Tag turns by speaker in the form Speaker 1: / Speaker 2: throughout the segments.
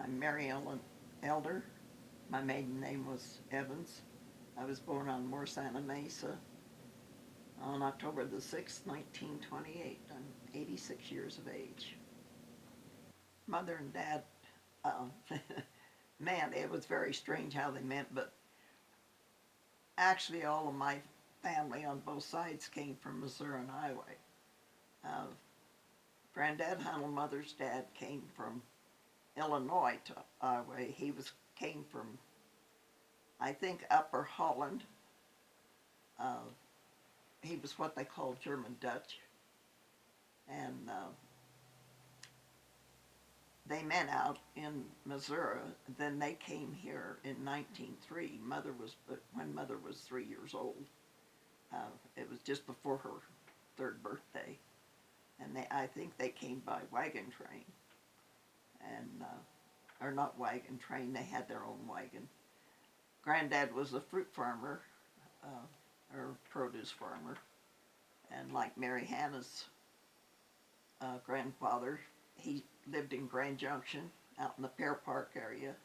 Speaker 1: I'm Mary Ellen Elder. My maiden name was Evans. I was born on Moore Santa Mesa on October the 6th, 1928. I'm 86 years of age. Mother and Dad, uh, man, it was very strange how they met, but actually all of my family on both sides came from Missouri and Iowa. Uh, Granddad Hunnell, Mother's dad, came from Illinois to Iowa. Came from, I think, Upper Holland. Uh, he was what they call German Dutch, and they met out in Missouri. Then they came here in 1903. When Mother was 3 years old. It was just before her third birthday, and I think they came by wagon train, and or not wagon train. They had their own wagon. Granddad was a fruit farmer, or produce farmer, and like Mary Hannah's grandfather, he lived in Grand Junction out in the Pear Park area,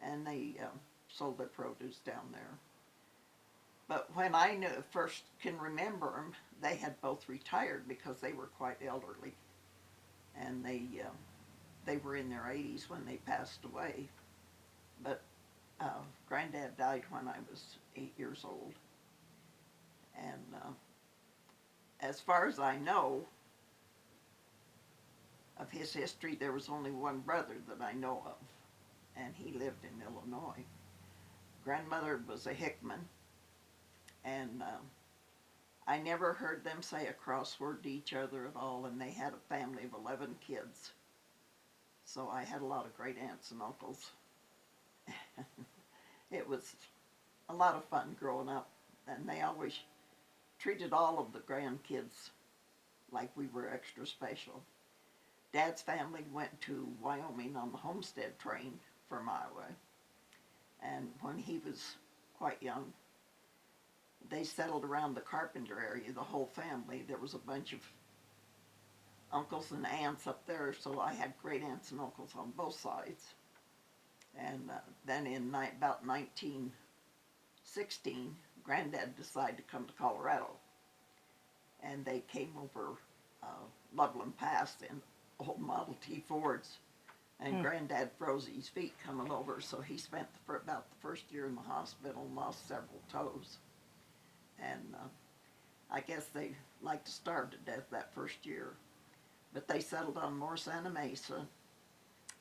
Speaker 1: and they sold their produce down there. But when first can remember them, they had both retired because they were quite elderly, and they were in their 80s when they passed away. But Granddad died when I was 8 years old, and as far as I know of his history, there was only one brother that I know of, and he lived in Illinois. Grandmother was a Hickman, and I never heard them say a crossword to each other at all, and they had a family of 11 kids. So I had a lot of great aunts and uncles. It was a lot of fun growing up, and they always treated all of the grandkids like we were extra special. Dad's family went to Wyoming on the homestead train from Iowa, and when he was quite young, they settled around the Carpenter area, the whole family. There was a bunch of uncles and aunts up there, so I had great aunts and uncles on both sides. And then in about 1916, Granddad decided to come to Colorado, and they came over Loveland Pass in old Model T Fords, and Granddad froze his feet coming over, so he spent about the first year in the hospital and lost several toes. And I guess they liked to starve to death that first year. But they settled on Moore Santa Mesa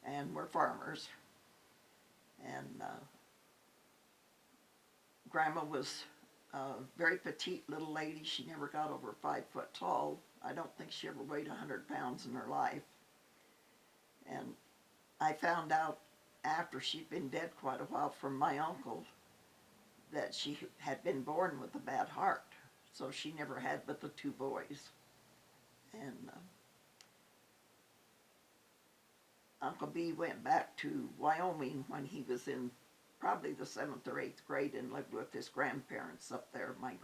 Speaker 1: and were farmers. And Grandma was a very petite little lady. She never got over 5 foot tall. I don't think she ever weighed 100 pounds in her life. And I found out after she'd been dead quite a while from my uncle that she had been born with a bad heart. So she never had but the 2 boys. And Uncle B went back to Wyoming when he was in probably the 7th or 8th grade and lived with his grandparents up there, my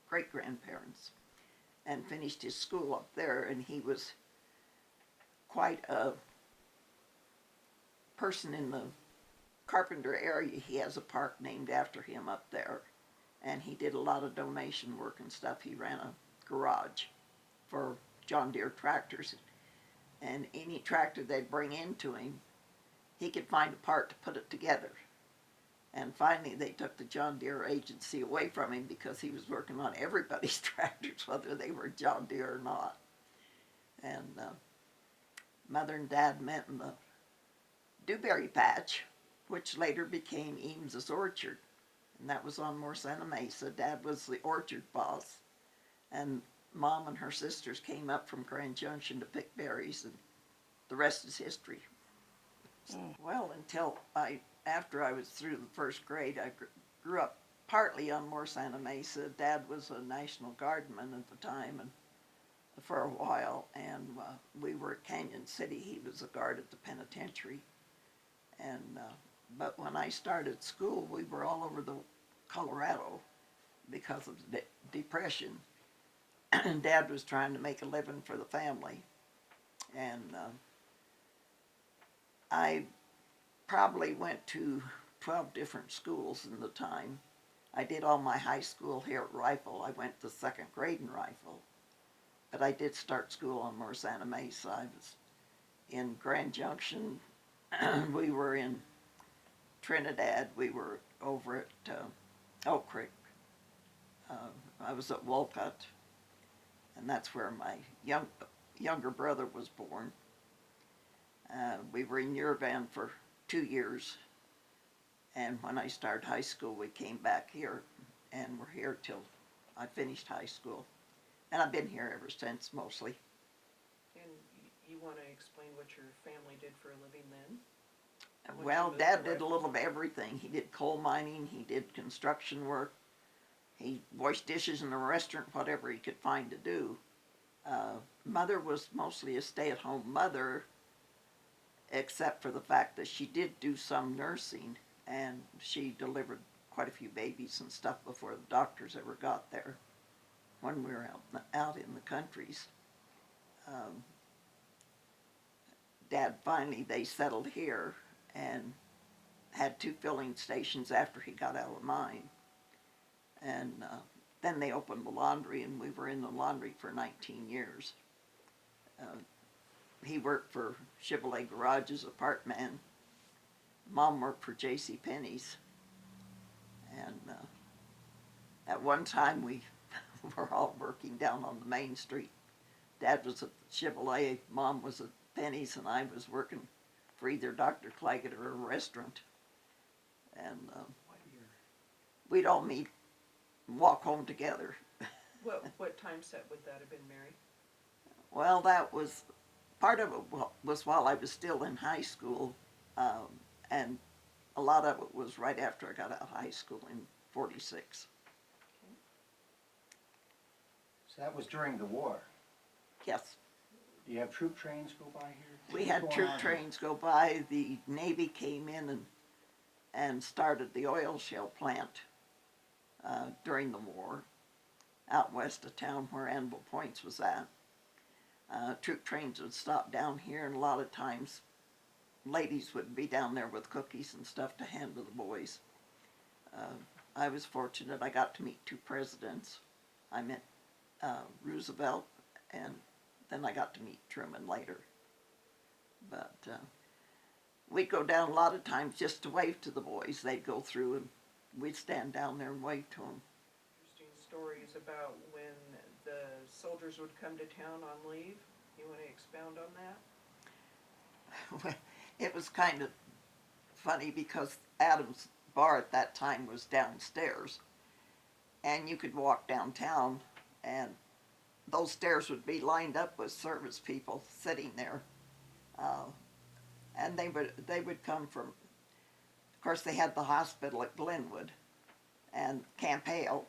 Speaker 1: great-grandparents, and finished his school up there. And he was quite a person in the Carpenter area. He has a park named after him up there, and he did a lot of donation work and stuff. He ran a garage for John Deere tractors, and any tractor they'd bring into him, he could find a part to put it together. And finally they took the John Deere agency away from him because he was working on everybody's tractors, whether they were John Deere or not. And Mother and Dad met in the dewberry patch, which later became Eames's Orchard, and that was on Moore Santa Mesa. Dad was the orchard boss, and Mom and her sisters came up from Grand Junction to pick berries, and the rest is history. Well, after I was through the first grade, I grew up partly on Moore Santa Mesa. Dad was a National Guardman at the time, and for a while, and we were at Canyon City. He was a guard at the penitentiary. And but when I started school, we were all over the Colorado because of the Depression. And Dad was trying to make a living for the family. And I probably went to 12 different schools in the time. I did all my high school here at Rifle. I went to second grade in Rifle. But I did start school on More Santa Mesa. I was in Grand Junction. We were in Trinidad. We were over at Oak Creek. I was at Wolcott, and that's where my younger brother was born. We were in Yerevan for 2 years, and when I started high school, we came back here, and we're here till I finished high school. And I've been here ever since, mostly.
Speaker 2: And you want to explain what your family did for a living then?
Speaker 1: Well, Dad did a little of everything. He did coal mining, he did construction work, he washed dishes in a restaurant, whatever he could find to do. Mother was mostly a stay-at-home mother, except for the fact that she did do some nursing, and she delivered quite a few babies and stuff before the doctors ever got there when we were out in the countries. Dad finally, they settled here and had 2 filling stations after he got out of mine. And then they opened the laundry, and we were in the laundry for 19 years. He worked for Chevrolet Garage as a part man. Mom worked for J.C. Penney's. And at one time we were all working down on the main street. Dad was at Chevrolet, Mom was at Penney's, and I was working for either Dr. Claggett or a restaurant. And we'd all meet and walk home together.
Speaker 2: What time set would that have been, Mary?
Speaker 1: Well, that was, part of it was while I was still in high school, and a lot of it was right after I got out of high school in 46.
Speaker 2: Okay.
Speaker 3: So that was during the war.
Speaker 1: Yes.
Speaker 3: Do you have troop trains go by here?
Speaker 1: We had troop trains go by. The Navy came in and started the oil shale plant during the war out west of town where Anvil Points was at. Troop trains would stop down here, and a lot of times ladies would be down there with cookies and stuff to hand to the boys. I was fortunate. I got to meet 2 presidents. I met Roosevelt, and then I got to meet Truman later. But we'd go down a lot of times just to wave to the boys. They'd go through, and we'd stand down there and wave to them.
Speaker 2: Interesting stories about when the soldiers would come to town on leave. You want to expound on that?
Speaker 1: It was kind of funny because Adams' bar at that time was downstairs, and you could walk downtown, and those stairs would be lined up with service people sitting there, and they would come from, of course they had the hospital at Glenwood and Camp Hale,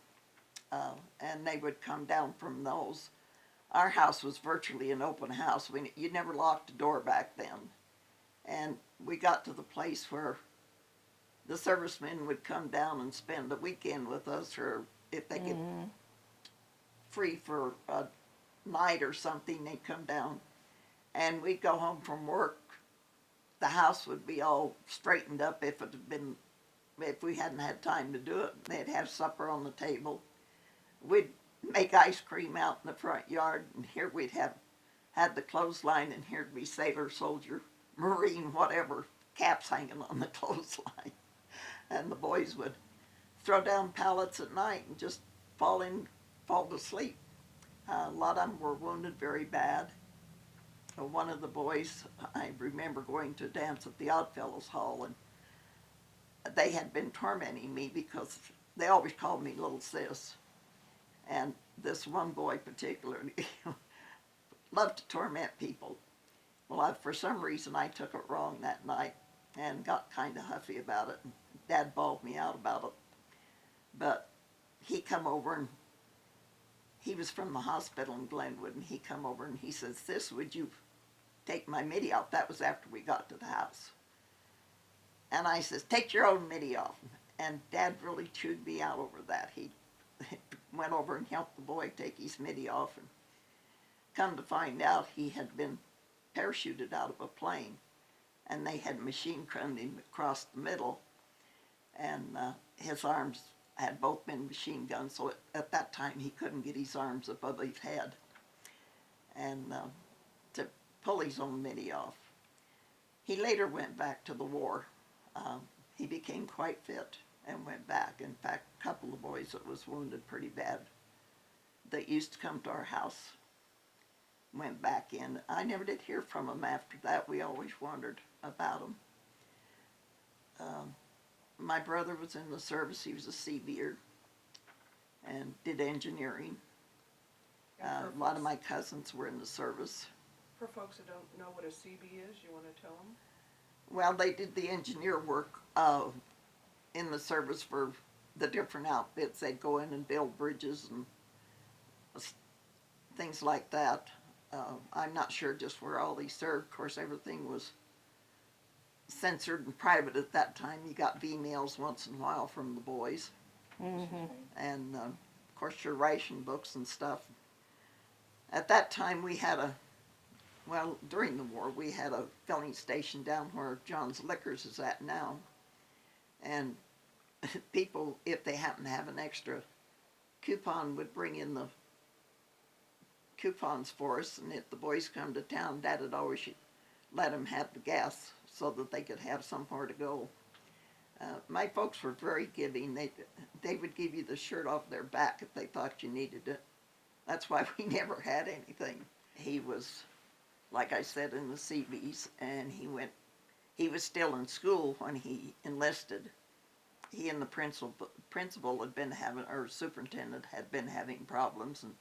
Speaker 1: and they would come down from those. Our house was virtually an open house. You never locked the door back then. And we got to the place where the servicemen would come down and spend the weekend with us, or if they get free for a night or something, they'd come down. And we'd go home from work. The house would be all straightened up if we hadn't had time to do it. They'd have supper on the table. We'd make ice cream out in the front yard, and here we'd had the clothesline, and here'd be sailor, soldier, Marine, whatever, caps hanging on the clothesline. And the boys would throw down pallets at night and just fall to sleep. A lot of them were wounded very bad. One of the boys, I remember going to a dance at the Oddfellows Hall, and they had been tormenting me because they always called me Little Sis. And this one boy particularly loved to torment people. Well, for some reason, I took it wrong that night and got kind of huffy about it. Dad bawled me out about it. But he come over, and he was from the hospital in Glenwood, and he come over and he says, "Sis, would you take my midi off?" That was after we got to the house. And I says, "Take your own midi off." And Dad really chewed me out over that. He went over and helped the boy take his midi off, and come to find out he had been parachuted out of a plane and they had machine gunned him across the middle, and his arms had both been machine gunned, so at that time he couldn't get his arms above his head, and to pull his own mini off. He later went back to the war. He became quite fit and went back. In fact, a couple of boys that was wounded pretty bad that used to come to our house went back in. I never did hear from him after that. We always wondered about him. My brother was in the service. He was a Seabeer and did engineering. A lot of my cousins were in the service.
Speaker 2: For folks that don't know what a CB is, you want to tell them?
Speaker 1: Well, they did the engineer work in the service for the different outfits. They'd go in and build bridges and things like that. I'm not sure just where all these served. Of course, everything was censored and private at that time. You got V-mails once in a while from the boys.
Speaker 4: Mm-hmm.
Speaker 1: And, of course, your ration books and stuff. At that time, we had during the war, we had a filling station down where John's Liquors is at now. And people, if they happen to have an extra coupon, would bring in the coupons for us, and if the boys come to town, Dad would always let them have the gas so that they could have somewhere to go. My folks were very giving. They would give you the shirt off their back if they thought you needed it. That's why we never had anything. He was, like I said, in the CBs, and he was still in school when he enlisted. He and the principal had been having, or superintendent had been having problems, and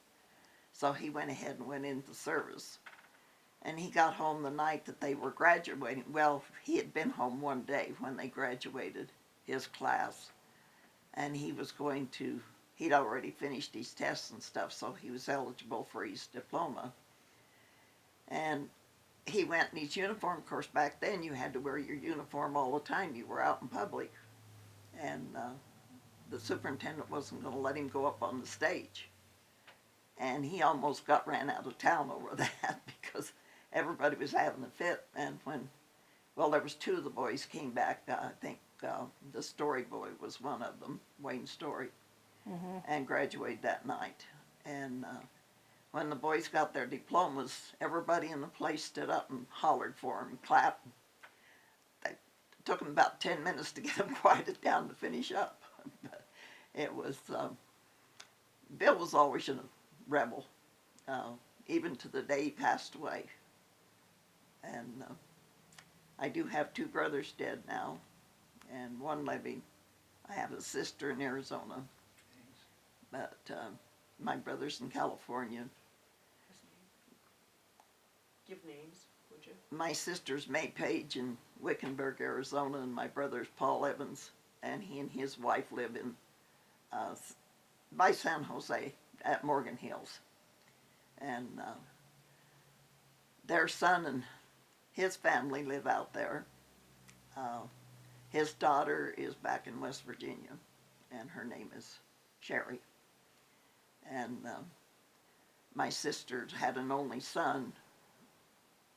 Speaker 1: so he went ahead and went into service. And he got home the night that they were graduating. Well, he had been home one day when they graduated his class. And he'd already finished his tests and stuff, so he was eligible for his diploma. And he went in his uniform. Of course, back then you had to wear your uniform all the time. You were out in public. And the superintendent wasn't going to let him go up on the stage. And he almost got ran out of town over that because everybody was having a fit. And there was two of the boys came back. I think the Story boy was one of them, Wayne Story,
Speaker 4: Mm-hmm.
Speaker 1: and graduated that night. And when the boys got their diplomas, everybody in the place stood up and hollered for them and clapped. It took them about 10 minutes to get them quieted down to finish up. But it was, Bill was always a rebel, even to the day he passed away. And I do have two brothers dead now, and one living. I have a sister in Arizona, but my brother's in California.
Speaker 2: His name? Give names, would you?
Speaker 1: My sister's May Page in Wickenburg, Arizona, and my brother's Paul Evans, and he and his wife live in by San Jose at Morgan Hills. And their son and his family live out there. His daughter is back in West Virginia, and her name is Sherry. And my sister had an only son,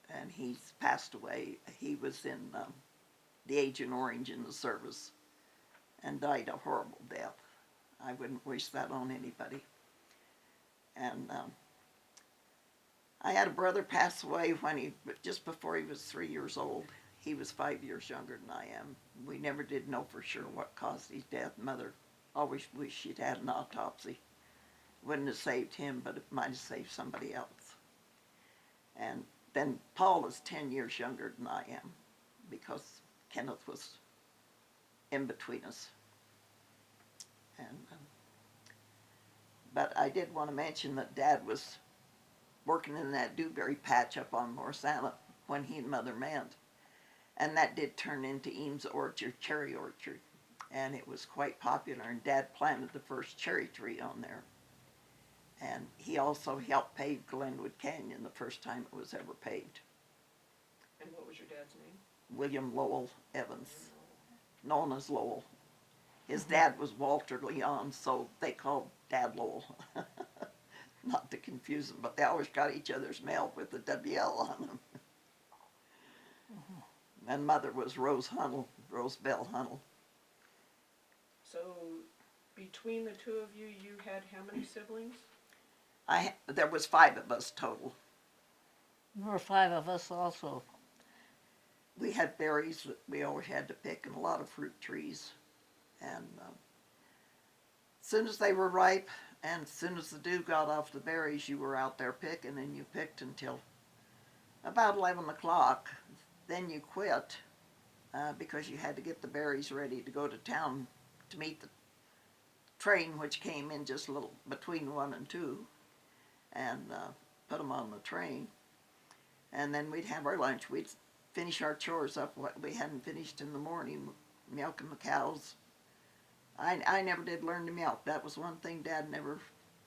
Speaker 1: and he's passed away. He was in the Agent Orange in the service and died a horrible death. I wouldn't wish that on anybody. And I had a brother pass away just before he was 3 years old. He was 5 years younger than I am. We never did know for sure what caused his death. Mother always wished she'd had an autopsy. Wouldn't have saved him, but it might have saved somebody else. And then Paul is 10 years younger than I am, because Kenneth was in between us. And but I did want to mention that Dad was working in that dewberry patch up on Morsana when he and Mother met. And that did turn into Eames Orchard, cherry orchard. And it was quite popular, and Dad planted the first cherry tree on there. And he also helped pave Glenwood Canyon the first time it was ever paved.
Speaker 2: And what was your dad's name?
Speaker 1: William Lowell Evans, known as Lowell. His dad was Walter Leon, so they called Dad Lowell. Not to confuse them, but they always got each other's mail with the WL on them. And Mother was Rose Hunnell, Rose Bell Hunnell.
Speaker 2: So, between the two of you, you had how many siblings?
Speaker 1: There was 5 of us total.
Speaker 4: There were 5 of us also.
Speaker 1: We had berries that we always had to pick and a lot of fruit trees. And as soon as they were ripe and as soon as the dew got off the berries, you were out there picking, and you picked until about 11 o'clock. Then you quit because you had to get the berries ready to go to town to meet the train, which came in just a little between 1 and 2, and put them on the train. And then we'd have our lunch. We'd finish our chores up, what we hadn't finished in the morning, milking the cows. I never did learn to milk. That was one thing Dad never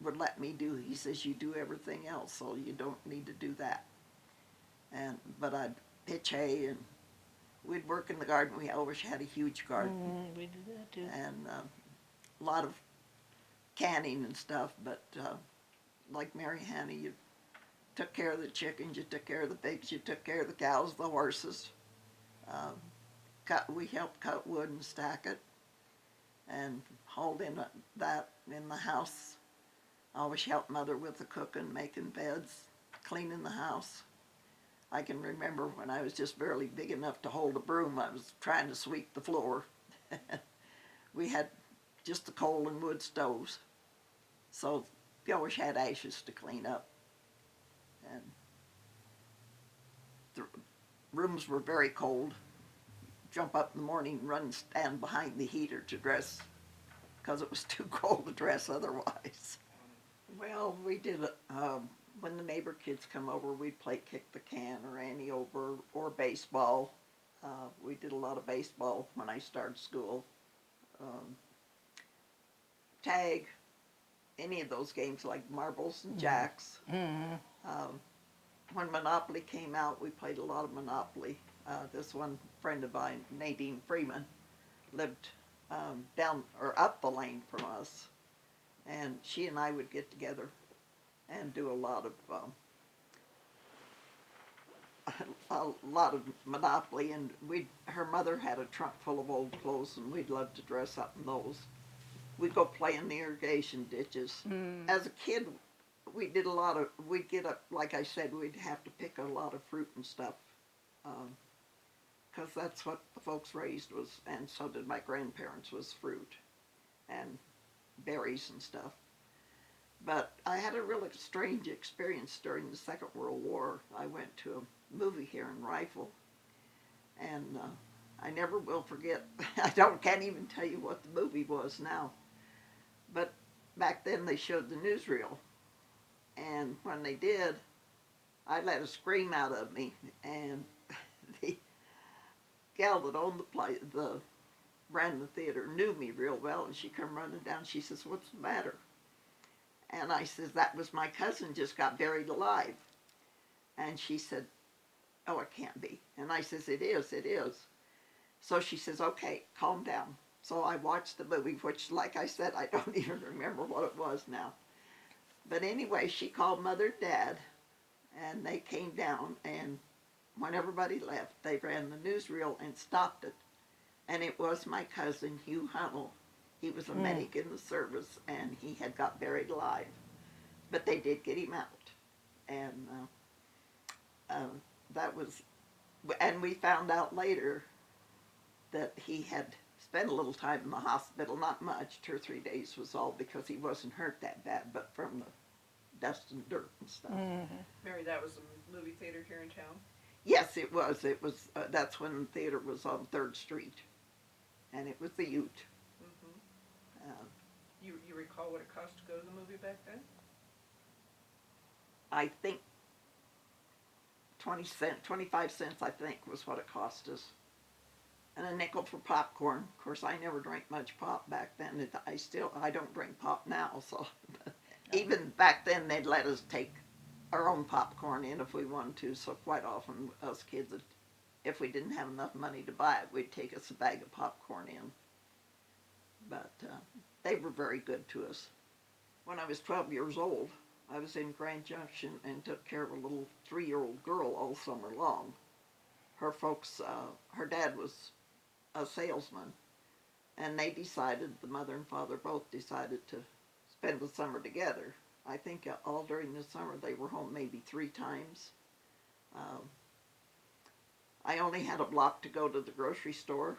Speaker 1: would let me do. He says, you do everything else, so you don't need to do that. But I'd pitch hay, and we'd work in the garden. We always had a huge garden.
Speaker 4: We did that too.
Speaker 1: And a lot of canning and stuff, but like Mary Hanna, you took care of the chickens, you took care of the pigs, you took care of the cows, the horses. We helped cut wood and stack it, and hauled in that in the house. I always helped Mother with the cooking, making beds, cleaning the house. I can remember when I was just barely big enough to hold a broom, I was trying to sweep the floor. We had just the coal and wood stoves, so we always had ashes to clean up. And the rooms were very cold. Jump up in the morning and run and stand behind the heater to dress because it was too cold to dress otherwise. Well, we did when the neighbor kids come over, we'd play kick the can or ante over or baseball. We did a lot of baseball when I started school. Tag, any of those games like marbles and jacks. When Monopoly came out, we played a lot of Monopoly. This one friend of mine, Nadine Freeman, lived down or up the lane from us, and she and I would get together and do a lot of Monopoly. And her mother had a trunk full of old clothes, and we'd love to dress up in those. We'd go play in the irrigation ditches. As a kid, we'd get up, like I said, we'd have to pick a lot of fruit and stuff, because that's what the folks raised was, and so did my grandparents, was fruit and berries and stuff. But I had a really strange experience during the Second World War. I went to a movie here in Rifle, and I never will forget. Can't even tell you what the movie was now, but back then they showed the newsreel, and when they did, I let a scream out of me, and the gal that owned the ran the theater knew me real well, and she come running down. She says, "What's the matter?" And I says, "That was my cousin just got buried alive." And she said, "Oh, it can't be." And I says, it is. So she says, "Okay, calm down." So I watched the movie, which, like I said, I don't even remember what it was now. But anyway, she called Mother and Dad, and they came down, and when everybody left, they ran the newsreel and stopped it. And it was my cousin, Hugh Hunnell. He was a medic in the service, and he had got buried alive. But they did get him out. And that was, and we found out later that he had spent a little time in the hospital, not much, 2 or 3 days was all, because he wasn't hurt that bad, but from the dust and dirt and stuff.
Speaker 2: Mary, that was a movie theater here in town?
Speaker 1: Yes, it was. That's when the theater was on 3rd Street, and it was the Ute.
Speaker 2: You recall what it cost to go to the movie back then?
Speaker 1: I think 25 cents, I think, was what it cost us. And a nickel for popcorn. Of course, I never drank much pop back then. I don't drink pop now, so. Even back then, they'd let us take our own popcorn in if we wanted to, so quite often, us kids, if we didn't have enough money to buy it, we'd take us a bag of popcorn in. But they were very good to us. When I was 12 years old, I was in Grand Junction and took care of a little 3-year-old girl all summer long. her folks, her dad was a salesman, and they decided, the mother and father both decided to spend the summer together. I think all during the summer they were home maybe 3 times. I only had a block to go to the grocery store.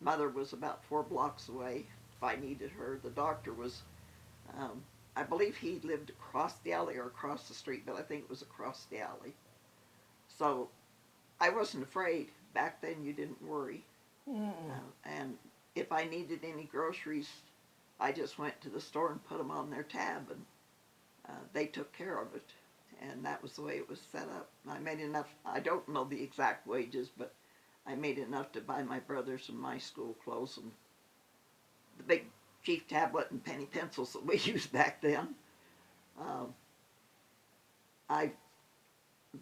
Speaker 1: Mother was about 4 blocks away if I needed her. The doctor was, I believe he lived across the alley or across the street, but I think it was across the alley. So I wasn't afraid. Back then you didn't worry. And if I needed any groceries, I just went to the store and put them on their tab, and they took care of it. And that was the way it was set up. I made enough, I don't know the exact wages, but I made enough to buy my brothers and my school clothes and the big chief tablet and penny pencils that we used back then.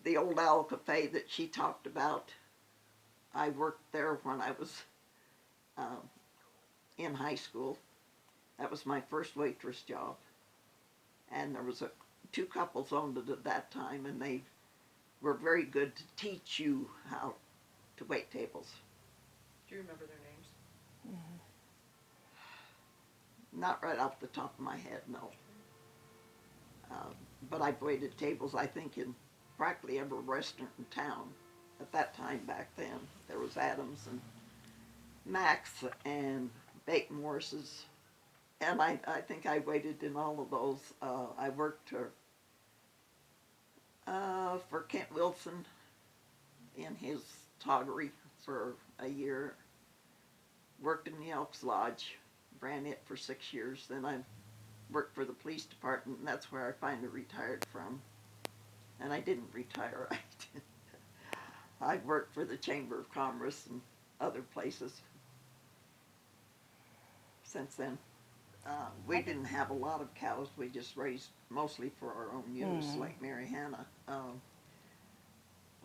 Speaker 1: The old Owl Cafe that she talked about, I worked there when I was in high school. That was my first waitress job. And there was 2 couples owned it at that time, and they were very good to teach you how to wait tables.
Speaker 2: Do you remember their names?
Speaker 1: Not right off the top of my head, no. But I've waited tables, I think, in practically every restaurant in town. At that time back then, there was Adams and Max and Bake Morris's. And I think I waited in all of those. I worked for Kent Wilson in his toggery for a year. Worked in the Elks Lodge, ran it for 6 years. Then I worked for the police department, and that's where I finally retired from. And I didn't retire. I worked for the Chamber of Commerce and other places since then. We didn't have a lot of cows. We just raised mostly for our own use, like Mary Hannah.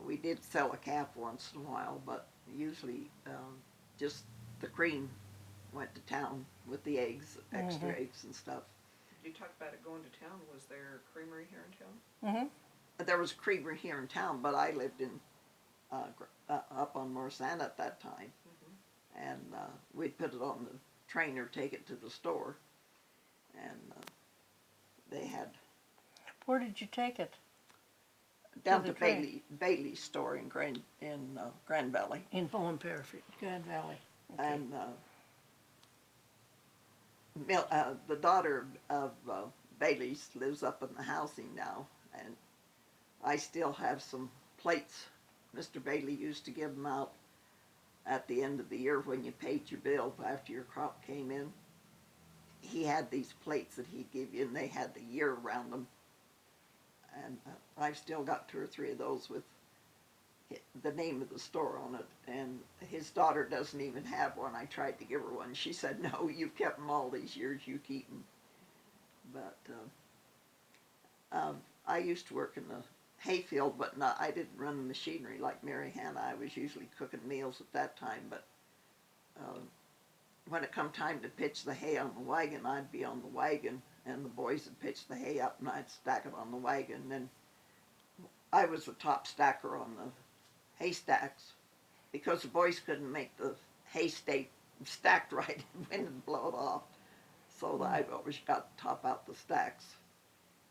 Speaker 1: We did sell a calf once in a while, but usually just the cream went to town with the eggs, extra eggs and stuff.
Speaker 2: You talked about it going to town. Was there a creamery here in town?
Speaker 1: There was a creamery here in town, but I lived in up on Morsana at that time, and we'd put it on the train or take it to the store, and they had.
Speaker 4: Where did you take it?
Speaker 1: Down
Speaker 4: the
Speaker 1: to
Speaker 4: train?
Speaker 1: Bailey's store in Grand Valley,
Speaker 4: In Grand Valley. Okay.
Speaker 1: and the daughter of Bailey's lives up in the housing now, and I still have some plates. Mr. Bailey used to give them out at the end of the year when you paid your bill after your crop came in. He had these plates that he'd give you, and they had the year around them. And I've still got 2 or 3 of those with the name of the store on it. And his daughter doesn't even have one. I tried to give her one. She said, "No, you've kept them all these years. You keep them." But I used to work in the hayfield, but I didn't run the machinery like Mary Hannah. I was usually cooking meals at that time. But when it come time to pitch the hay on the wagon, I'd be on the wagon, and the boys would pitch the hay up, and I'd stack it on the wagon. And then I was the top stacker on the haystacks because the boys couldn't make the hay stay stacked right, and wind would blow it off. So I always got to top out the stacks.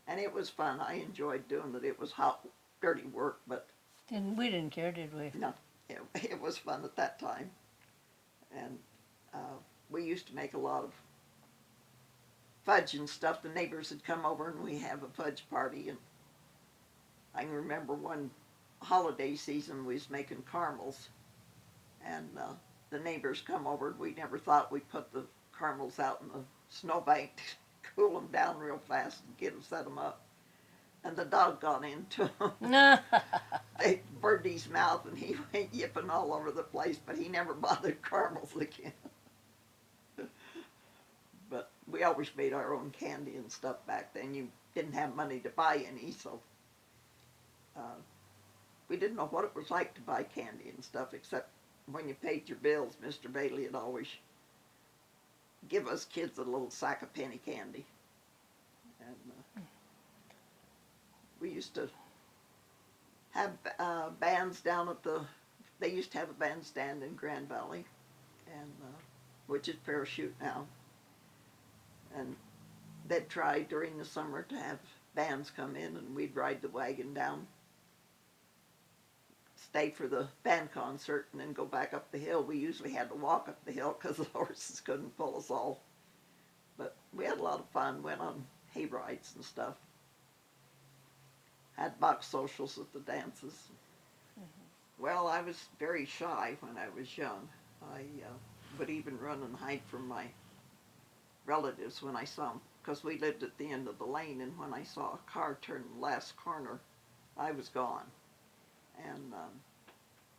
Speaker 1: And it was fun. I enjoyed doing it. It was hot, dirty work, but
Speaker 4: We didn't care, did we?
Speaker 1: no, it was fun at that time. And we used to make a lot of fudge and stuff. The neighbors would come over and we have a fudge party. And I can remember one holiday season we was making caramels, and the neighbors come over. We never thought we'd put the caramels out in the snowbank to cool them down real fast and get them, set them up. And the dog got into them. They burned his mouth, and he went yipping all over the place, but he never bothered caramels again. But we always made our own candy and stuff back then. You didn't have money to buy any, so we didn't know what it was like to buy candy and stuff, except when you paid your bills. Mr. Bailey would always give us kids a little sack of penny candy. And we used to have bands down at the they used to have a bandstand in Grand Valley, and which is Parachute now. And they'd try during the summer to have bands come in, and we'd ride the wagon down, stay for the band concert, and then go back up the hill. We usually had to walk up the hill because the horses couldn't pull us all. But we had a lot of fun, went on hay rides and stuff. Had box socials at the dances. Well, I was very shy when I was young. I would even run and hide from my relatives when I saw them, because we lived at the end of the lane, and when I saw a car turn the last corner, I was gone. And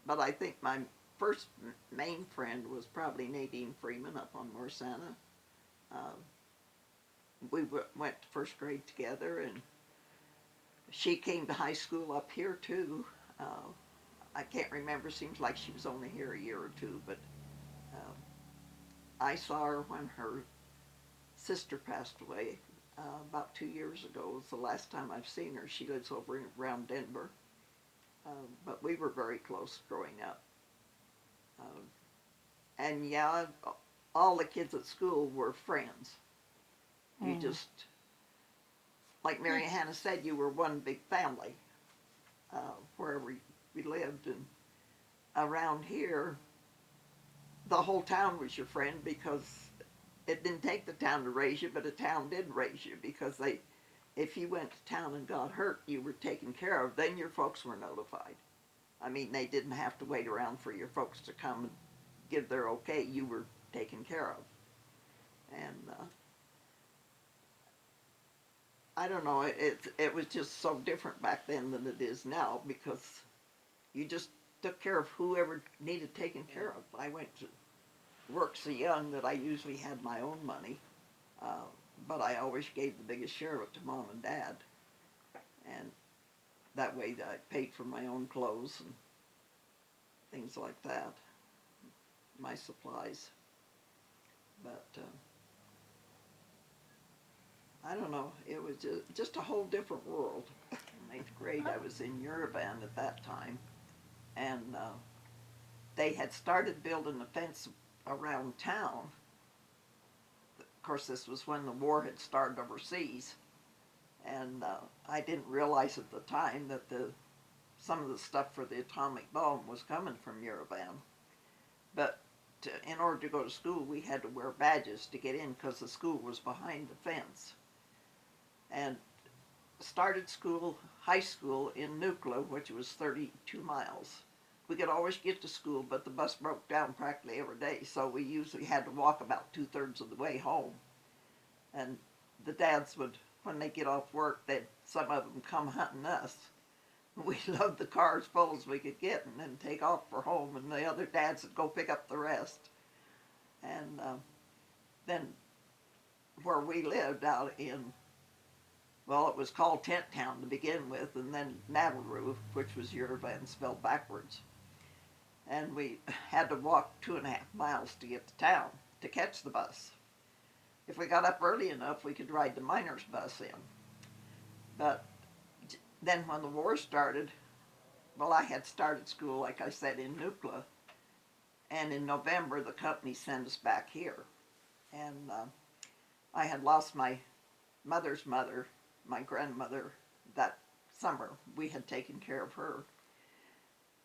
Speaker 1: but I think my first main friend was probably Nadine Freeman up on Morsana. We went to first grade together, and she came to high school up here too. I can't remember, seems like she was only here a year or two, but I saw her when her sister passed away about 2 years ago. It was the last time I've seen her. She lives over around Denver. But we were very close growing up. And yeah, all the kids at school were friends. You just, like Mary Hannah said, you were one big family wherever we lived. And around here, the whole town was your friend, because it didn't take the town to raise you, but a town did raise you, because if you went to town and got hurt, you were taken care of. Then your folks were notified. I mean, they didn't have to wait around for your folks to come and give their okay. You were taken care of. And I don't know, it was just so different back then than it is now, because you just took care of whoever needed taken care of. I went to work so young that I usually had my own money, but I always gave the biggest share of it to Mom and Dad. And that way I paid for my own clothes and things like that, my supplies. But I don't know, it was just a whole different world. In 8th grade, I was in Yerevan at that time, and they had started building a fence around town. Of course, this was when the war had started overseas, and I didn't realize at the time that some of the stuff for the atomic bomb was coming from Yerevan. But in order to go to school, we had to wear badges to get in, because the school was behind the fence. And started school, high school, in Nuclear, which was 32 miles. We could always get to school, but the bus broke down practically every day, so we usually had to walk about 2/3 of the way home. And the dads would, when they get off work, some of them come hunting us. We load the car as full as we could get and then take off for home, and the other dads would go pick up the rest. And then where we lived out in, well, it was called Tent Town to begin with, and then Navaroo, which was Yerevan spelled backwards. And we had to walk 2.5 miles to get to town to catch the bus. If we got up early enough, we could ride the miners' bus in. But then when the war started, well, I had started school, like I said, in Nuclear, and in November the company sent us back here. And I had lost my mother's mother, my grandmother, that summer. We had taken care of her.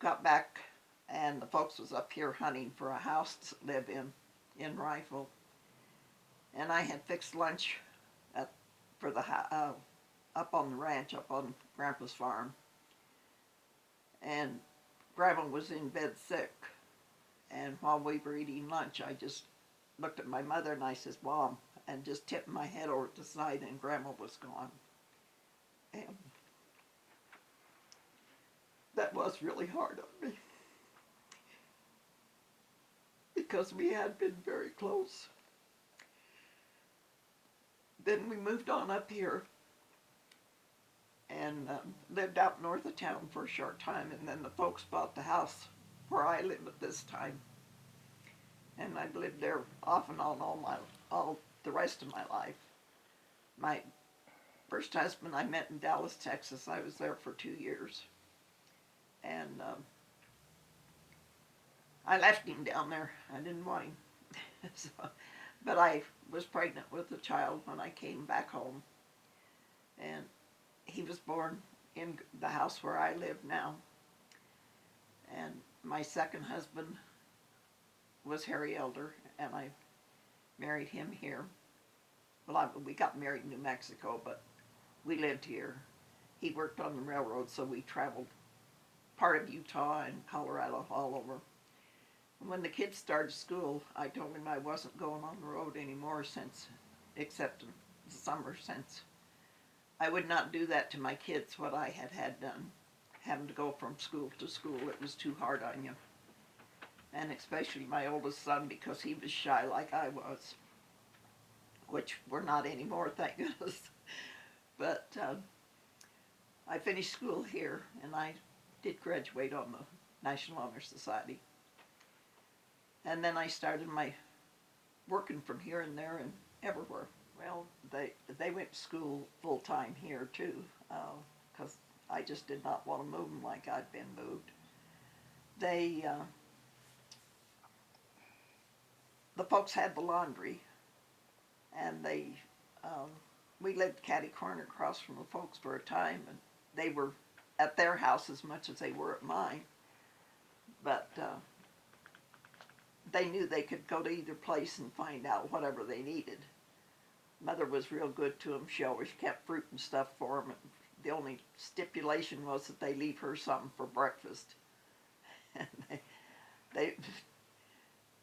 Speaker 1: Got back, and the folks was up here hunting for a house to live in Rifle. And I had fixed lunch for the up on the ranch, up on Grandpa's farm. And Grandma was in bed sick. And while we were eating lunch, I just looked at my mother and I says, "Mom," and just tipped my head over to the side, and Grandma was gone. And that was really hard on me, because we had been very close. Then we moved on up here and lived out north of town for a short time, and then the folks bought the house where I live at this time. And I've lived there off and on all the rest of my life. My first husband I met in Dallas, Texas. I was there for 2 years. And I left him down there. I didn't want him. So, but I was pregnant with a child when I came back home. And he was born in the house where I live now. And my second husband was Harry Elder, and I married him here. Well, we got married in New Mexico, but we lived here. He worked on the railroad, so we traveled part of Utah and Colorado, all over. And when the kids started school, I told him I wasn't going on the road anymore except in the summer, since I would not do that to my kids, what I had done. Having to go from school to school, it was too hard on you. And especially my oldest son, because he was shy like I was, which we're not anymore, thank goodness. But I finished school here, and I did graduate on the National Honor Society. And then I started my working from here and there and everywhere. Well, they went to school full time here too, because I just did not want to move them like I'd been moved. The folks had the laundry, and we lived catty corner across from the folks for a time, and they were at their house as much as they were at mine. But they knew they could go to either place and find out whatever they needed. Mother was real good to them. She always kept fruit and stuff for them. The only stipulation was that they leave her something for breakfast. And they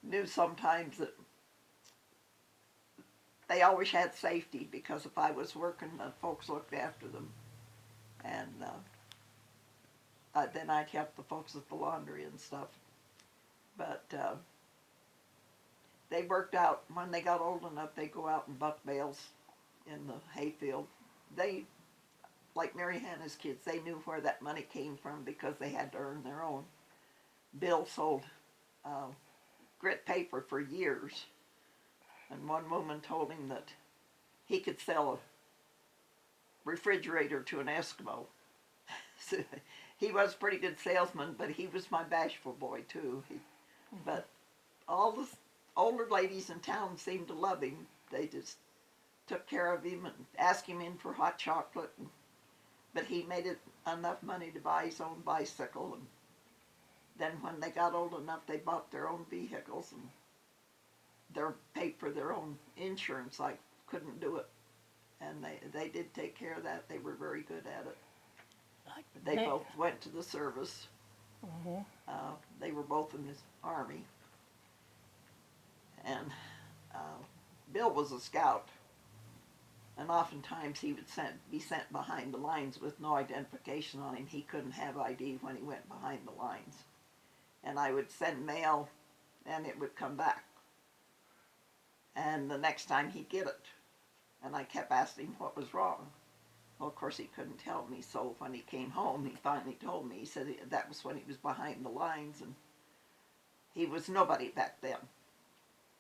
Speaker 1: knew sometimes that they always had safety, because if I was working, the folks looked after them. And then I'd help the folks with the laundry and stuff. But they worked out. When they got old enough, they'd go out and buck bales in the hayfield. They, like Mary Hannah's kids, they knew where that money came from because they had to earn their own. Bill sold grit paper for years, and one woman told him that he could sell a refrigerator to an Eskimo. So he was a pretty good salesman, but he was my bashful boy too. But all the older ladies in town seemed to love him. They just took care of him and asked him in for hot chocolate. But he made it enough money to buy his own bicycle. And then when they got old enough, they bought their own vehicles, and they paid for their own insurance. I couldn't do it. And they did take care of that. They were very good at it. They both went to the service. They were both in the Army. And Bill was a scout, and oftentimes he would be sent behind the lines with no identification on him. He couldn't have ID when he went behind the lines. And I would send mail, and it would come back. And the next time he'd get it. And I kept asking him what was wrong. Well, of course, he couldn't tell me, so when he came home, he finally told me. He said that was when he was behind the lines, and he was nobody back then,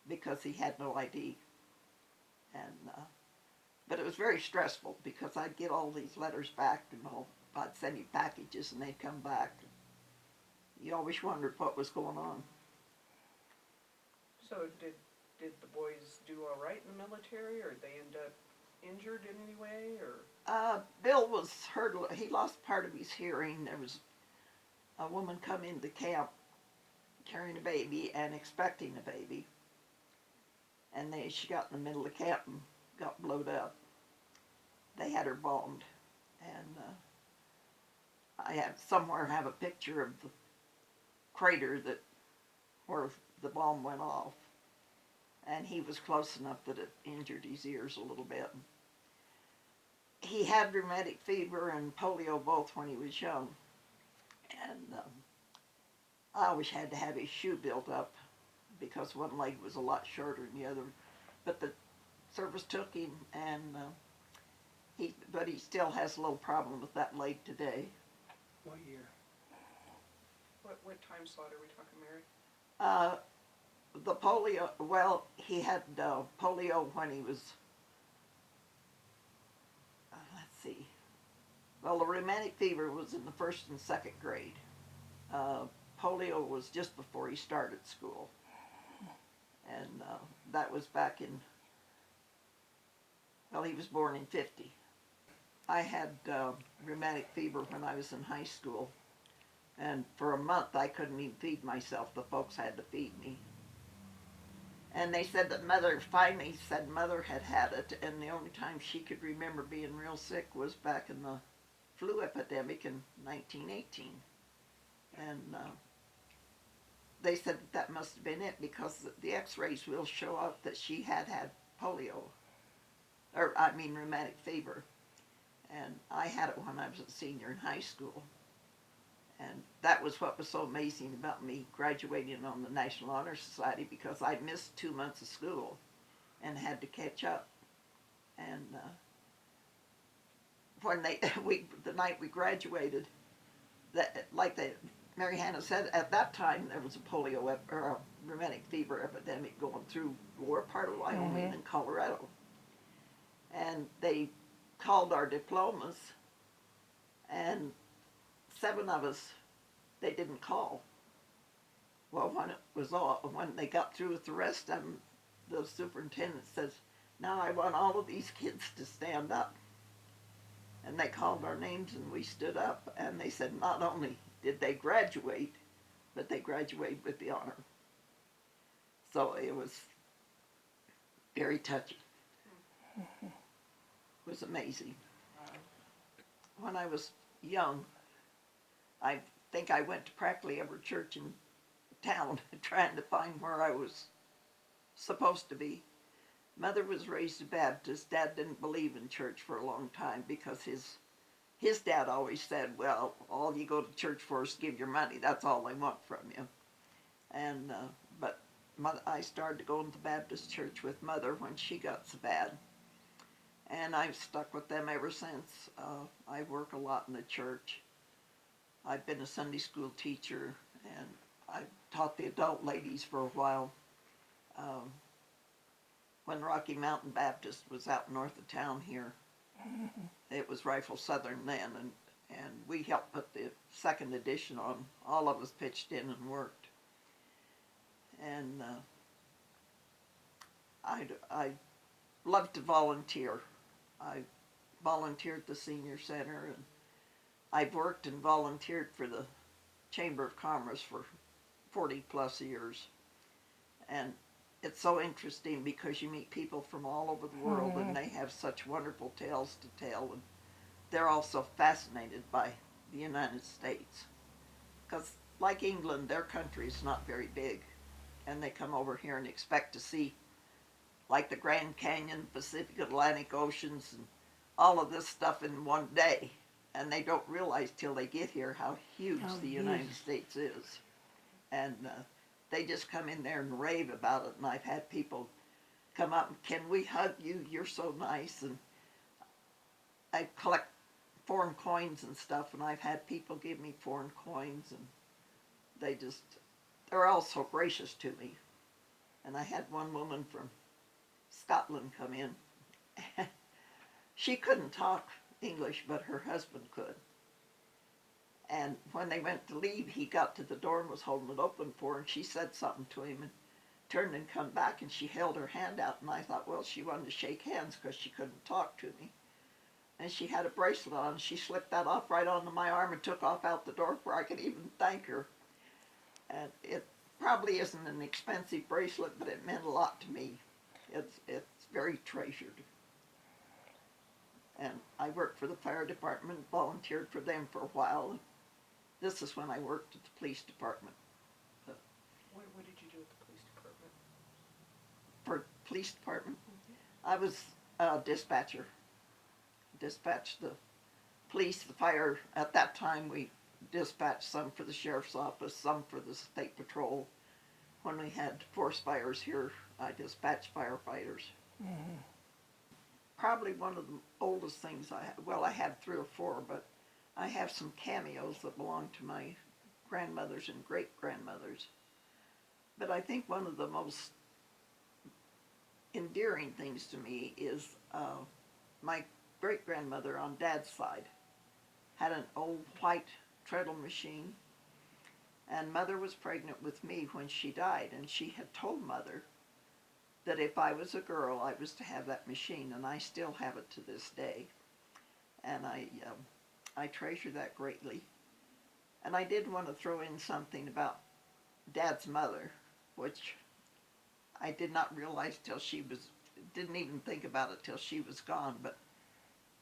Speaker 1: because he had no ID. And but it was very stressful, because I'd get all these letters back, and I'd send you packages, and they'd come back. You always wondered what was going on.
Speaker 2: So did the boys do all right in the military, or did they end up injured in any way, or?
Speaker 1: Bill was hurt. He lost part of his hearing. There was a woman come into camp carrying a baby and expecting a baby. And she got in the middle of camp and got blowed up. They had her bombed. And I have a picture of the crater where the bomb went off. And he was close enough that it injured his ears a little bit. He had rheumatic fever and polio both when he was young. And I always had to have his shoe built up, because one leg was a lot shorter than the other. But the service took him, and but he still has a little problem with that leg today.
Speaker 3: What year?
Speaker 2: What time slot are we talking, Mary?
Speaker 1: The polio, well, he had polio when he was, let's see, well, the rheumatic fever was in the 1st and 2nd grade. polio was just before he started school. And that was back in, well, he was born in 50. I had rheumatic fever when I was in high school. And for a month I couldn't even feed myself. The folks had to feed me. And they said that Mother, finally said Mother had had it, and the only time she could remember being real sick was back in the flu epidemic in 1918. And they said that must have been it, because the x-rays will show up that she had had polio, or I mean rheumatic fever. And I had it when I was a senior in high school. And that was what was so amazing about me graduating on the National Honor Society, because I missed 2 months of school and had to catch up. And when the night we graduated, that like Mary Hannah said, at that time there was a polio or a rheumatic fever epidemic going through lower part of Wyoming and Colorado. And they called our diplomas, and 7 of us, they didn't call. Well, when they got through with the rest of them, the superintendent says, "Now I want all of these kids to stand up." And they called our names, and we stood up, and they said not only did they graduate, but they graduated with the honor. So it was very touching. It was amazing. When I was young, I think I went to practically every church in town trying to find where I was supposed to be. Mother was raised a Baptist. Dad didn't believe in church for a long time, because his dad always said, well, all you go to church for is give your money. That's all they want from you. And but I started going to the Baptist church with Mother when she got so bad. And I've stuck with them ever since. I work a lot in the church. I've been a Sunday school teacher, and I taught the adult ladies for a while. When Rocky Mountain Baptist was out north of town here, it was Rifle Southern then, and we helped put the second edition on. All of us pitched in and worked. And I love to volunteer. I volunteered at the senior center, and I've worked and volunteered for the Chamber of Commerce for 40 plus years. And it's so interesting because you meet people from all over the world, and they have such wonderful tales to tell, and they're also fascinated by the United States. Because like England, their country is not very big, and they come over here and expect to see like the Grand Canyon, Pacific Atlantic Oceans, and all of this stuff in one day. And they don't realize till they get here how huge the United States is. And they just come in there and rave about it. And I've had people come up and, "Can we hug you? You're so nice." And I collect foreign coins and stuff, and I've had people give me foreign coins, and they're all so gracious to me. And I had one woman from Scotland come in. She couldn't talk English, but her husband could. And when they went to leave, he got to the door and was holding it open for her, and she said something to him and turned and come back, and she held her hand out, and I thought, well, she wanted to shake hands because she couldn't talk to me. And she had a bracelet on. She slipped that off right onto my arm and took off out the door before I could even thank her. And it probably isn't an expensive bracelet, but it meant a lot to me. It's very treasured. And I worked for the fire department, volunteered for them for a while. This is when I worked at the police department.
Speaker 2: What did you do at the police department?
Speaker 1: For police department, I was a dispatcher. Dispatched the police, the fire. At that time, we dispatched some for the sheriff's office, some for the state patrol. When we had forest fires here, I dispatched firefighters. Probably one of the oldest things I had, well, I had 3 or 4, but I have some cameos that belong to my grandmothers and great-grandmothers. But I think one of the most endearing things to me is my great-grandmother on Dad's side had an old white treadle machine, And Mother was pregnant with me when she died, and she had told Mother that if I was a girl, I was to have that machine, and I still have it to this day. And I treasure that greatly. And I did want to throw in something about Dad's mother, which I did not realize till didn't even think about it till she was gone. But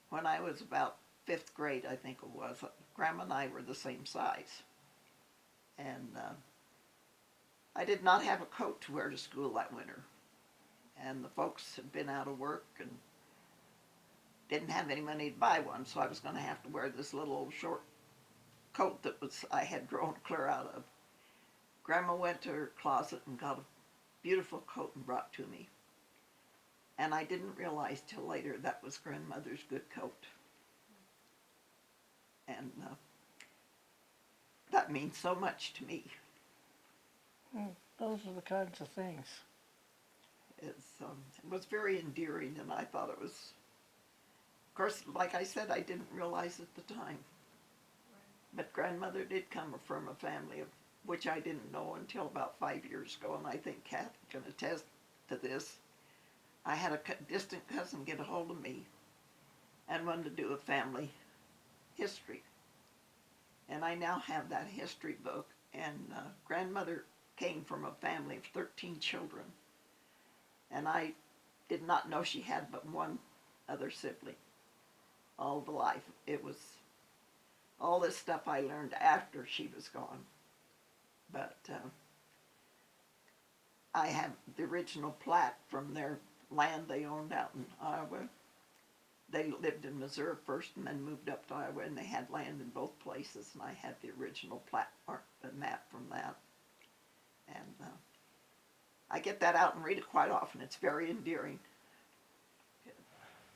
Speaker 1: when I was about 5th grade, I think it was, Grandma and I were the same size. And I did not have a coat to wear to school that winter. And the folks had been out of work and didn't have any money to buy one, so I was going to have to wear this little old short coat that I had grown clear out of. Grandma went to her closet and got a beautiful coat and brought to me. And I didn't realize till later that was Grandmother's good coat. And that means so much to me.
Speaker 4: Those are the kinds of things.
Speaker 1: It was very endearing, and I thought it was, of course, like I said, I didn't realize at the time. But Grandmother did come from a family of which I didn't know until about 5 years ago, and I think Kath can attest to this. I had a distant cousin get a hold of me and wanted to do a family history. And I now have that history book, and Grandmother came from a family of 13 children. And I did not know she had but one other sibling all the life. It was all this stuff I learned after she was gone. But I have the original plat from their land they owned out in Iowa. They lived in Missouri first and then moved up to Iowa, and they had land in both places, and I had the original plat map from that. And I get that out and read it quite often. It's very endearing.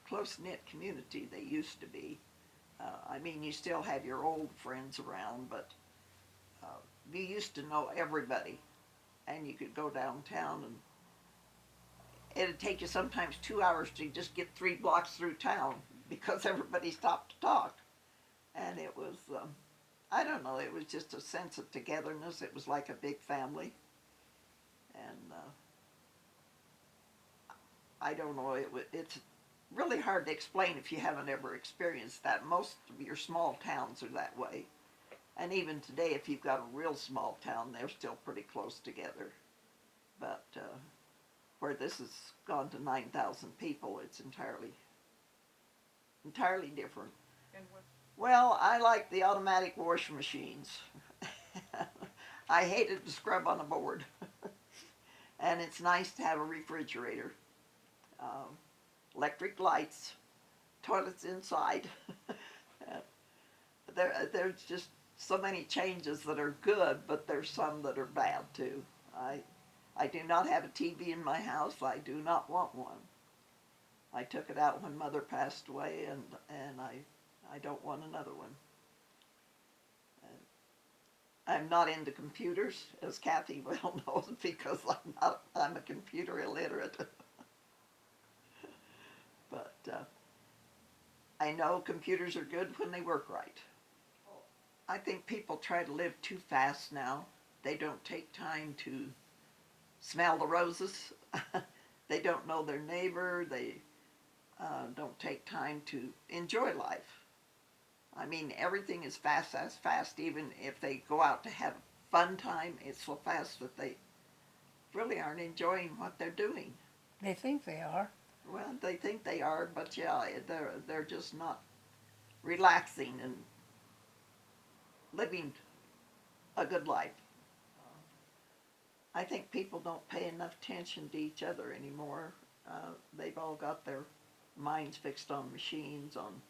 Speaker 1: Close-knit community they used to be. I mean, you still have your old friends around, but you used to know everybody, and you could go downtown, and it'd take you sometimes 2 hours to just get 3 blocks through town because everybody stopped to talk. And it was, I don't know, it was just a sense of togetherness. It was like a big family. And I don't know, it's really hard to explain if you haven't ever experienced that. Most of your small towns are that way. And even today, if you've got a real small town, they're still pretty close together. But where this has gone to 9,000 people, it's entirely different.
Speaker 2: And what,
Speaker 1: Well, I like the automatic washing machines. I hated to scrub on a board. And it's nice to have a refrigerator. Electric lights, toilets inside. There's just so many changes that are good, but there's some that are bad too. I do not have a TV in my house. I do not want one. I took it out when Mother passed away, and I don't want another one. I'm not into computers, as Kathy well knows, because I'm a computer illiterate. But I know computers are good when they work right. I think people try to live too fast now. They don't take time to smell the roses. They don't know their neighbor. They don't take time to enjoy life. I mean, everything is fast. Even if they go out to have a fun time, it's so fast that they really aren't enjoying what they're doing.
Speaker 4: They think they are.
Speaker 1: Well, they think they are, but yeah, they're just not relaxing and living a good life. I think people don't pay enough attention to each other anymore. They've all got their minds fixed on machines, on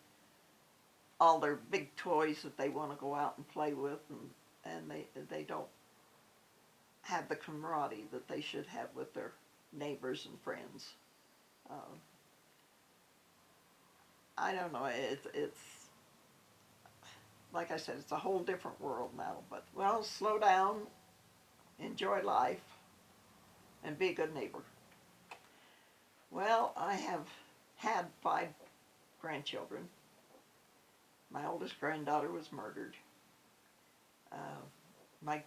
Speaker 1: all their big toys that they want to go out and play with, and they don't have the camaraderie that they should have with their neighbors and friends. I don't know, it's like I said, it's a whole different world now, but well, slow down, enjoy life, and be a good neighbor. Well, I have had 5 grandchildren. My oldest granddaughter was murdered. My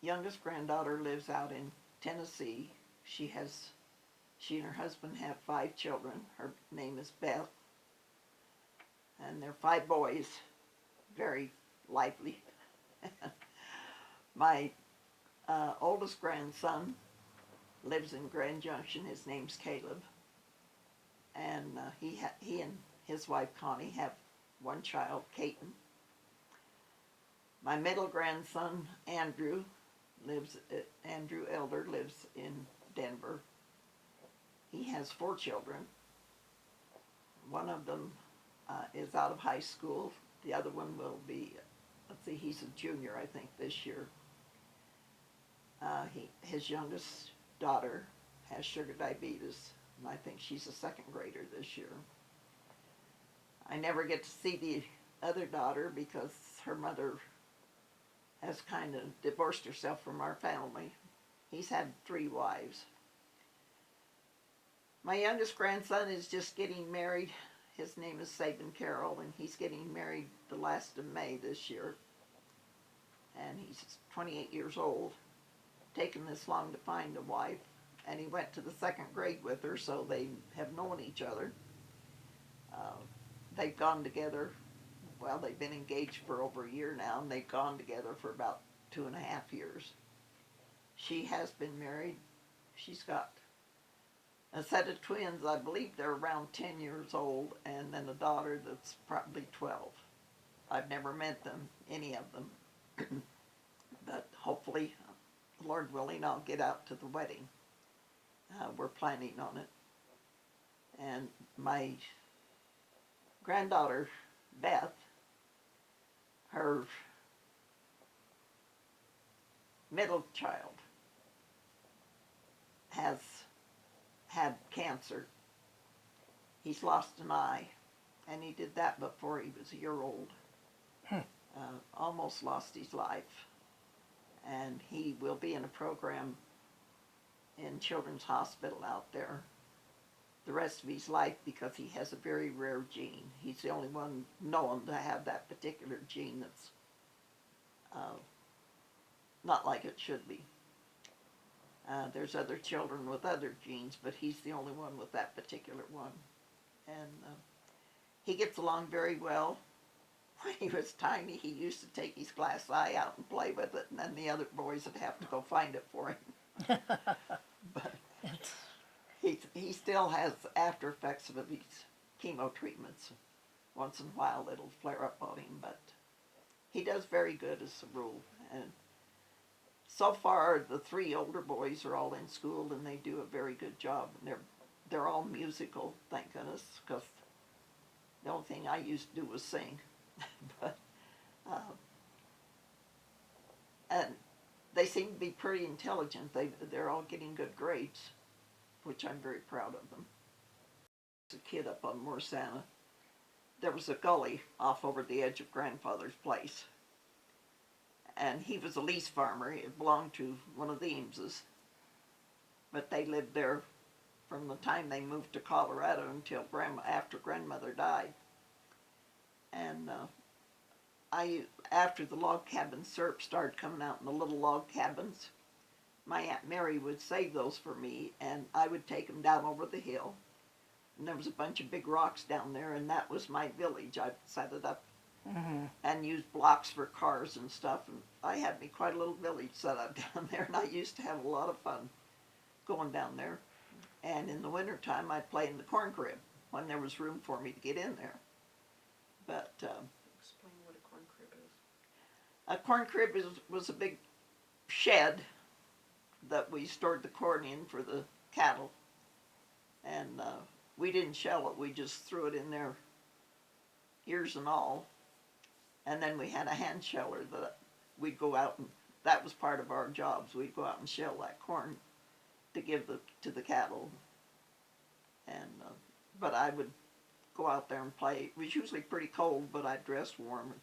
Speaker 1: youngest granddaughter lives out in Tennessee. She and her husband have 5 children. Her name is Beth. And they're 5 boys, very lively. My oldest grandson lives in Grand Junction. His name's Caleb. And he and his wife Connie have 1 child, Caton. My middle grandson, Andrew Elder, lives in Denver. He has 4 children. One of them is out of high school. The other one will be, he's a junior, I think, this year. His youngest daughter has sugar diabetes, and I think she's a 2nd grader this year. I never get to see the other daughter because her mother has kind of divorced herself from our family. He's had 3 wives. My youngest grandson is just getting married. His name is Sabin Carroll, and he's getting married the last of May this year. And he's 28 years old. Taken this long to find a wife, and he went to the 2nd grade with her, so they have known each other. They've gone together, well, they've been engaged for over a year now, and they've gone together for about 2.5 years. She has been married. She's got a set of twins. I believe they're around 10 years old, and then a daughter that's probably 12. I've never met them, any of them, but hopefully, Lord willing, I'll get out to the wedding. We're planning on it. And my granddaughter, Beth, her middle child has had cancer. He's lost an eye, and he did that before he was a year old. Almost lost his life. And he will be in a program in Children's Hospital out there the rest of his life because he has a very rare gene. He's the only one known to have that particular gene that's not like it should be. There's other children with other genes, but he's the only one with that particular one. And he gets along very well. When he was tiny, he used to take his glass eye out and play with it, and then the other boys would have to go find it for him. But he still has after effects of his chemo treatments. Once in a while it'll flare up on him, but he does very good as a rule. And so far, the 3 older boys are all in school, and they do a very good job. And they're all musical, thank goodness, because the only thing I used to do was sing. But and they seem to be pretty intelligent. They're all getting good grades, which I'm very proud of them. As a kid up on Morsana, there was a gully off over the edge of Grandfather's place, and he was a lease farmer. It belonged to one of the Eameses, but they lived there from the time they moved to Colorado until after Grandmother died. And after the log cabin syrup started coming out in the little log cabins, my Aunt Mary would save those for me, and I would take them down over the hill. And there was a bunch of big rocks down there, and that was my village. I'd set it up and used blocks for cars and stuff, and I had me quite a little village set up down there, and I used to have a lot of fun going down there. And in the wintertime, I'd play in the corn crib when there was room for me to get in there. But
Speaker 2: Explain what a corn crib is.
Speaker 1: a corn crib was a big shed that we stored the corn in for the cattle. And we didn't shell it, we just threw it in there, ears and all. And then we had a hand sheller that we'd go out, and that was part of our jobs. We'd go out and shell that corn to give to the cattle. And but I would go out there and play. It was usually pretty cold, but I'd dress warm.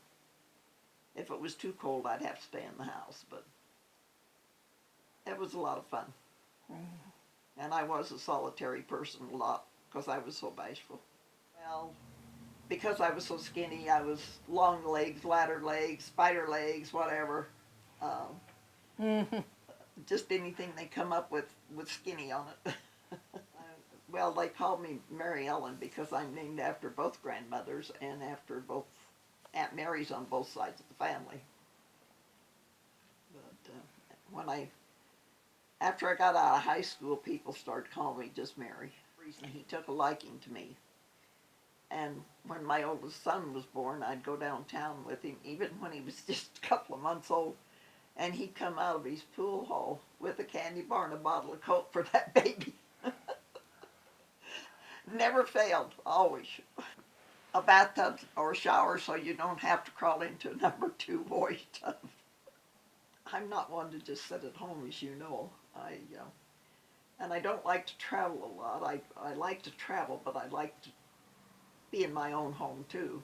Speaker 1: If it was too cold, I'd have to stay in the house, but it was a lot of fun. And I was a solitary person a lot because I was so bashful. Well, because I was so skinny, I was long legs, ladder legs, spider legs, whatever. Just anything they come up with skinny on it. Well, they called me Mary Ellen because I'm named after both grandmothers and after both Aunt Marys on both sides of the family. But after I got out of high school, people started calling me just Mary. Reason he took a liking to me. And when my oldest son was born, I'd go downtown with him, even when he was just a couple of months old. And he'd come out of his pool hall with a candy bar and a bottle of Coke for that baby. Never failed, always. A bathtub or shower so you don't have to crawl into a number 2 boy tub. I'm not one to just sit at home, as you know. And I don't like to travel a lot. I like to travel, but I like to be in my own home too.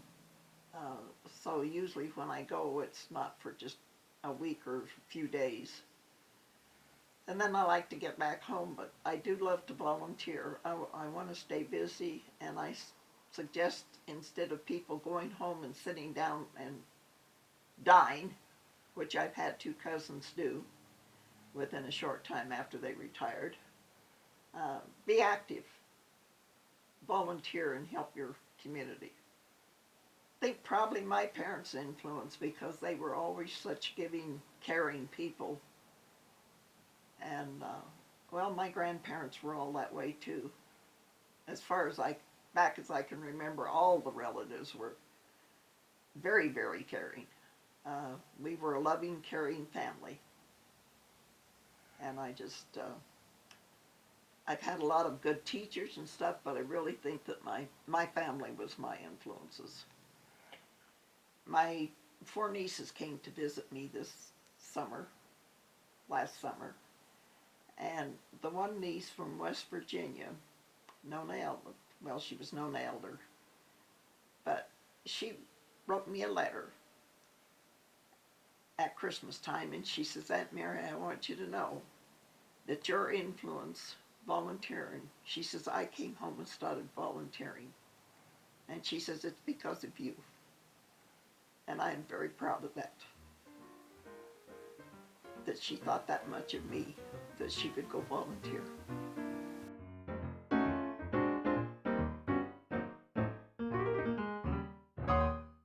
Speaker 1: So usually when I go, it's not for just a week or a few days. And then I like to get back home, but I do love to volunteer. I want to stay busy, and I suggest instead of people going home and sitting down and dying, which I've had 2 cousins do within a short time after they retired, be active, volunteer, and help your community. I think probably my parents' influence, because they were always such giving, caring people. And, well, my grandparents were all that way too. As far as back as I can remember, all the relatives were very, very caring. We were a loving, caring family. And I've had a lot of good teachers and stuff, but I really think that my family was my influences. My 4 nieces came to visit me last summer. And the one niece from West Virginia, Nona Elder, well, she was Nona Elder, but she wrote me a letter at Christmas time, and she says, Aunt Mary, I want you to know that your influence volunteering, she says, I came home and started volunteering. And she says, it's because of you. And I am very proud of that. That she thought that much of me, that she could go volunteer.